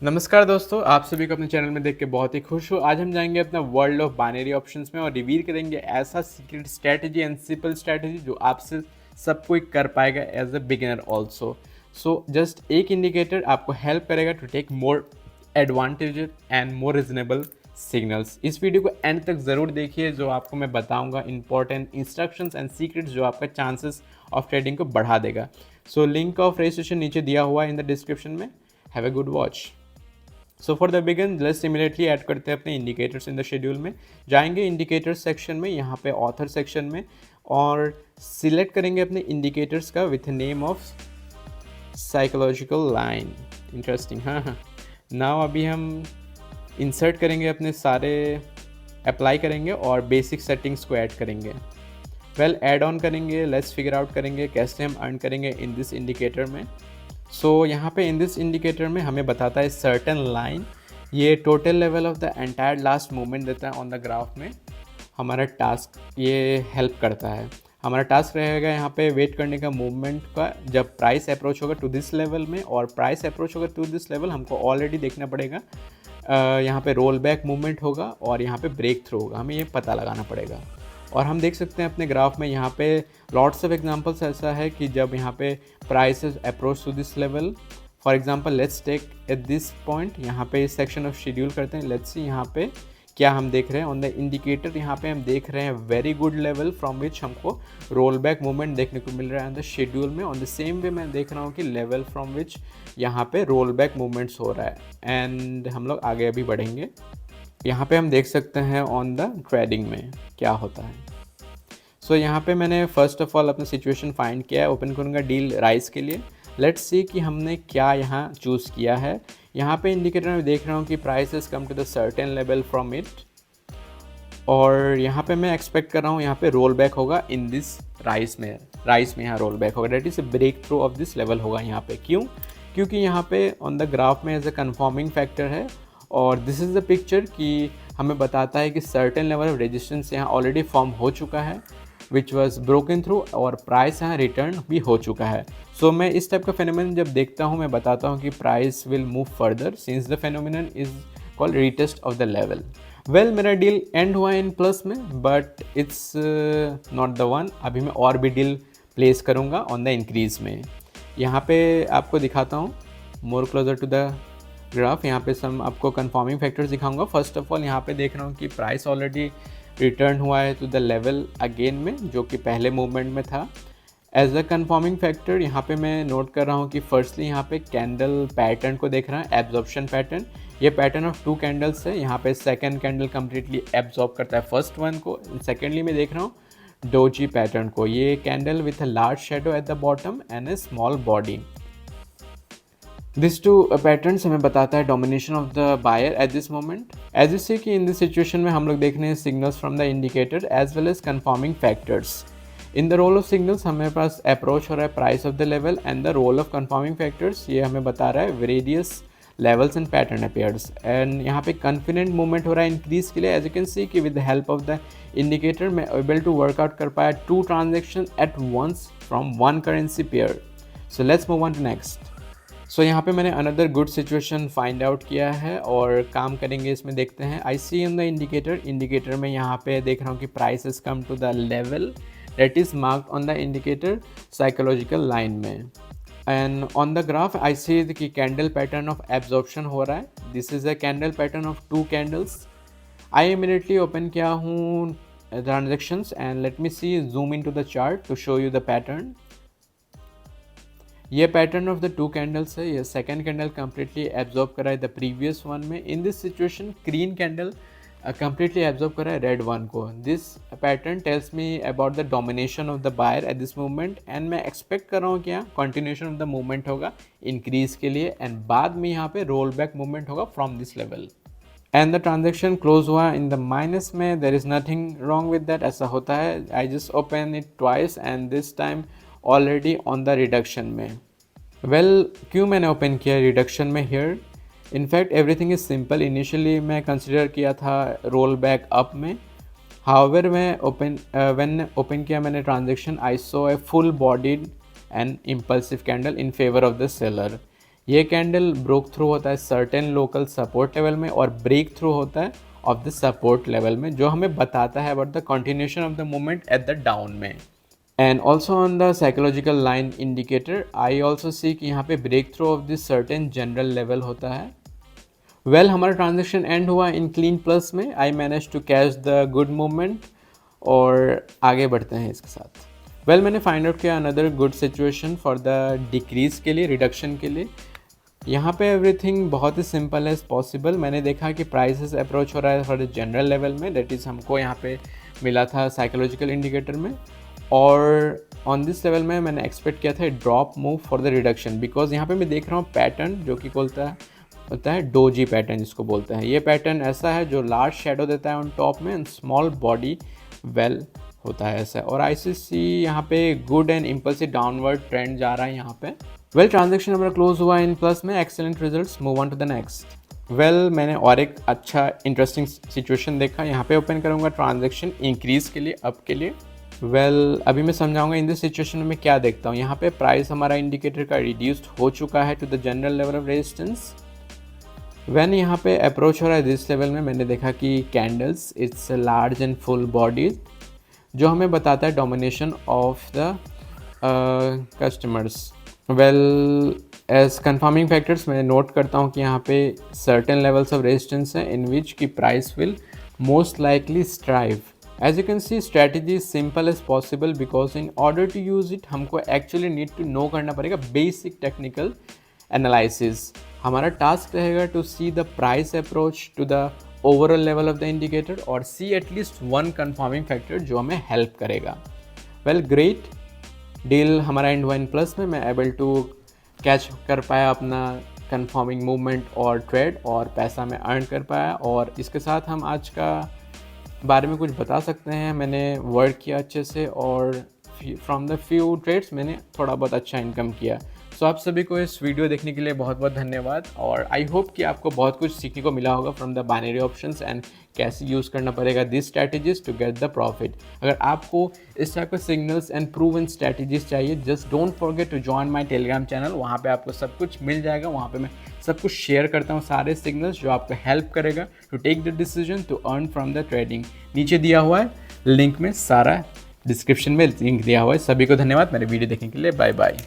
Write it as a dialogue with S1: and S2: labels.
S1: नमस्कार दोस्तों, आप सभी को अपने चैनल में देख के बहुत ही खुश हूँ। आज हम जाएंगे अपना वर्ल्ड ऑफ बाइनरी ऑप्शंस में और रिवील करेंगे ऐसा secret strategy and simple strategy जो आपसे सब कोई कर पाएगा as a beginner also. So just एक इंडिकेटर आपको हेल्प करेगा to take more advantage and more reasonable signals. इस वीडियो को एंड तक ज़रूर देखिए, जो आपको मैं बताऊंगा इंपॉर्टेंट इंस्ट्रक्शंस एंड सीक्रेट्स जो आपका चांसेस ऑफ ट्रेडिंग को बढ़ा देगा। सो लिंक ऑफ रजिस्ट्रेशन नीचे दिया हुआ है इन द डिस्क्रिप्शन में। Have a good watch. So for the begin let's immediately add करते हैं अपने इंडिकेटर्स इन द शेड्यूल में। जाएंगे इंडिकेटर्स सेक्शन में, यहाँ पे ऑथर सेक्शन में, और सिलेक्ट करेंगे अपने इंडिकेटर्स का with name of psychological line. Interesting, हाँ। नाउ अभी हम इंसर्ट करेंगे अपने सारे, अप्लाई करेंगे और बेसिक सेटिंग्स को ऐड करेंगे। वेल ऐड ऑन करेंगे, लेट्स फिगर आउट करेंगे कैसे हम अर्न करेंगे इन दिस इंडिकेटर में। सो यहाँ पे इन दिस इंडिकेटर में हमें बताता है सर्टेन लाइन, ये total level of the entire last movement देता है ऑन द ग्राफ में। हमारा टास्क ये हेल्प करता है। हमारा टास्क रहेगा यहाँ पे वेट करने का मूवमेंट का, जब प्राइस अप्रोच होगा टू दिस लेवल में, और प्राइस अप्रोच होगा टू दिस लेवल हमको ऑलरेडी देखना पड़ेगा। यहाँ पे रोल बैक मूवमेंट होगा और यहाँ पे ब्रेक थ्रू होगा, हमें ये पता लगाना पड़ेगा। और हम देख सकते हैं अपने ग्राफ में यहाँ पे लॉट्स ऑफ एग्जांपल्स ऐसा है कि जब यहाँ पे prices approach to this level, for example let's take at this point, यहाँ पे इस सेक्शन ऑफ शेड्यूल करते हैं। लेट्स सी यहाँ पे क्या हम देख रहे हैं ऑन द इंडिकेटर। यहाँ पे हम देख रहे हैं very good level from which हमको रोल बैक मूवमेंट देखने को मिल रहा है ऑन द शेड्यूल में। ऑन द सेम वे मैं देख रहा हूँ कि लेवल फ्रॉम विच यहाँ पे रोल बैक मूवमेंट्स हो रहा है, एंड हम लोग आगे अभी बढ़ेंगे। यहाँ पे हम देख सकते हैं ऑन द ट्रेडिंग में क्या होता है। सो यहाँ पे मैंने फर्स्ट ऑफ ऑल अपना सिचुएशन फाइंड किया है, ओपन करूँगा डील राइस के लिए। लेट्स सी कि हमने क्या यहाँ चूज़ किया है। यहाँ पे इंडिकेटर में देख रहा हूँ कि prices come to the certain level from it, और यहाँ पे मैं एक्सपेक्ट कर रहा हूँ यहाँ पे रोल बैक होगा इन दिस राइस में यहाँ रोल बैक होगा, that is break through of this level होगा यहाँ पे। क्यों? क्योंकि यहाँ पे ऑन द ग्राफ में एज अ कन्फर्मिंग फैक्टर है, और दिस इज़ द पिक्चर कि हमें बताता है कि सर्टेन लेवल ऑफ रेजिस्टेंस यहाँ ऑलरेडी फॉर्म हो चुका है विच वॉज ब्रोकन थ्रू, और प्राइस यहाँ रिटर्न भी हो चुका है। सो मैं इस टाइप का फेनोमेनन जब देखता हूँ, मैं बताता हूँ कि price will move further since the phenomenon is called retest of the level. Well मेरा डील एंड हुआ इन प्लस में, but it's not the one. अभी मैं और भी डील प्लेस करूँगा ऑन द इंक्रीज में। यहाँ पे आपको दिखाता हूँ more closer to the graph. यहाँ पे सम आपको कंफर्मिंग फैक्टर्स दिखाऊंगा। फर्स्ट ऑफ ऑल यहाँ पे देख रहा हूँ कि प्राइस ऑलरेडी रिटर्न हुआ है टू द लेवल अगेन में, जो कि पहले मूवमेंट में था। एज अ कंफर्मिंग फैक्टर यहाँ पे मैं नोट कर रहा हूँ कि फर्स्टली यहाँ पे कैंडल पैटर्न को देख रहा है, एब्जॉर्प्शन पैटर्न। ये पैटर्न ऑफ 2 कैंडल्स है। यहाँ पे सेकंड कैंडल कम्प्लीटली एब्जॉर्ब करता है फर्स्ट वन को। सेकेंडली मैं देख रहा हूँ डोजी पैटर्न को, ये candle with a large shadow at the bottom and a small body. This two patterns हमें बताता है domination of the buyer at this moment. As you see कि इन दिस सिचुएशन में हम लोग देख रहे हैं signals from the indicator as well as confirming factors. In the role of signals हमें पास अप्रोच हो रहा है price of the level, and the role of confirming factors ये हमें बता रहा है various levels and pattern appears. And यहाँ पे कॉन्फिडेंट मूवमेंट हो रहा है इंक्रीज के लिए। एज यू कैन सी कि with the help of the indicator मैं एबल टू वर्कआउट कर पाया 2 transaction at once from 1 currency pair. So let's move on to next. So यहाँ पे मैंने another good situation find out किया है और काम करेंगे इसमें, देखते हैं। आई सी इन द इंडिकेटर में यहाँ पे देख रहा हूँ कि price is come to the level that is marked on the indicator psychological line में, and on the graph I see कि कैंडल पैटर्न ऑफ एब्जॉर्प्शन हो रहा है। This is a candle pattern of 2 candles. I immediately open किया हूँ transactions, and let me see zoom in to the chart to show you the pattern. ये pattern of the 2 candles है। ये second candle completely absorb करा है the previous one में। In this situation green candle completely absorb करा है red one को। This pattern tells me about the domination of the buyer at this movement, and मैं expect कर रहा हूँ कि यहाँ कंटिन्यूशन ऑफ द मूवमेंट होगा इंक्रीज के लिए, एंड बाद में यहाँ पे रोल बैक मूवमेंट होगा from this level. And the transaction close हुआ इन द माइनस में। There is nothing wrong with that, ऐसा होता है। I just open it twice and this time already on the reduction में। Well क्यों मैंने open किया रिडक्शन में here? In fact everything is simple. Initially मैं कंसिडर किया था रोल बैक अप में, हाउएवर मैं ओपन किया मैंने transaction, I so a full bodied and impulsive candle in favour of the seller. ये कैंडल ब्रोक थ्रू होता है सर्टेन लोकल सपोर्ट लेवल में और ब्रेक थ्रू होता है ऑफ द सपोर्ट लेवल में, जो हमें बताता है about the continuation of the movement at the down में। And also on the psychological line indicator I also see कि यहाँ पे break through of this certain general level होता है। वेल हमारा ट्रांजेक्शन एंड हुआ इन क्लीन प्लस में। I manage to catch the good movement और आगे बढ़ते हैं इसके साथ। वेल मैंने फाइंड आउट किया another good situation for the decrease के लिए, रिडक्शन के लिए। यहाँ पे एवरीथिंग बहुत ही सिंपल एज पॉसिबल। मैंने देखा कि प्राइसेस अप्रोच हो रहा है फॉर द जनरल लेवल में, दैट इज़ हमको यहाँ पे मिला था साइकोलॉजिकल इंडिकेटर में, और ऑन दिस लेवल में मैंने एक्सपेक्ट किया था drop move for the reduction, because यहाँ पे मैं देख रहा हूँ पैटर्न जो कि होता है डोजी पैटर्न जिसको बोलते हैं। ये पैटर्न ऐसा है जो लार्ज शेडो देता है ऑन टॉप में एंड स्मॉल बॉडी वेल होता है ऐसा। और आईसीसी यहाँ पे good and impulsive downward trend जा रहा है यहाँ पे। वेल ट्रांजेक्शन हमारा क्लोज हुआ इन प्लस में, excellent results, move on to the next. Well मैंने और एक अच्छा इंटरेस्टिंग सिचुएशन देखा। यहाँ पे ओपन करूँगा ट्रांजेक्शन इंक्रीज के लिए, अप के लिए। वेल अभी मैं समझाऊंगा इन दिस सिचुएशन में क्या देखता हूँ। यहाँ पे प्राइस हमारा इंडिकेटर का रिड्यूस्ड हो चुका है to the general level of resistance. When यहाँ पे अप्रोच हो रहा है दिस लेवल में, मैंने देखा कि candles it's large and full bodies, जो हमें बताता है domination of the customers. Well as confirming factors मैं नोट करता हूँ कि यहाँ पे सर्टेन लेवल्स ऑफ रेजिस्टेंस है इन विच की price will most likely strive. As you can see, strategy is simple as possible because in order to use it हमको actually need to know करना पड़ेगा basic technical analysis। हमारा task रहेगा to see the price approach to the overall level of the indicator और see at least one confirming factor जो हमें help करेगा। Well great, deal हमारा end हुआ in plus में, मैं able to catch कर पाया अपना confirming movement और trade और पैसा मैं earn कर पाया। और इसके साथ हम आज का बारे में कुछ बता सकते हैं। मैंने वर्क किया अच्छे से और फ्रॉम द फ्यू ट्रेड्स मैंने थोड़ा बहुत अच्छा इनकम किया। सो आप सभी को इस वीडियो देखने के लिए बहुत बहुत धन्यवाद और आई होप कि आपको बहुत कुछ सीखने को मिला होगा from the binary options and कैसे यूज़ करना पड़ेगा this strategies to get the profit. अगर आपको इस टाइप के सिग्नल्स एंड प्रूवन स्ट्रैटेजीज चाहिए, just don't forget to join my Telegram channel. वहाँ पे आपको सब कुछ मिल जाएगा। वहाँ पे मैं सब कुछ शेयर करता हूँ, सारे सिग्नल्स जो आपको हेल्प करेगा to take the decision to earn from the trading. नीचे दिया हुआ है लिंक में, सारा डिस्क्रिप्शन में लिंक दिया हुआ है। सभी को धन्यवाद मेरे वीडियो देखने के लिए। Bye bye.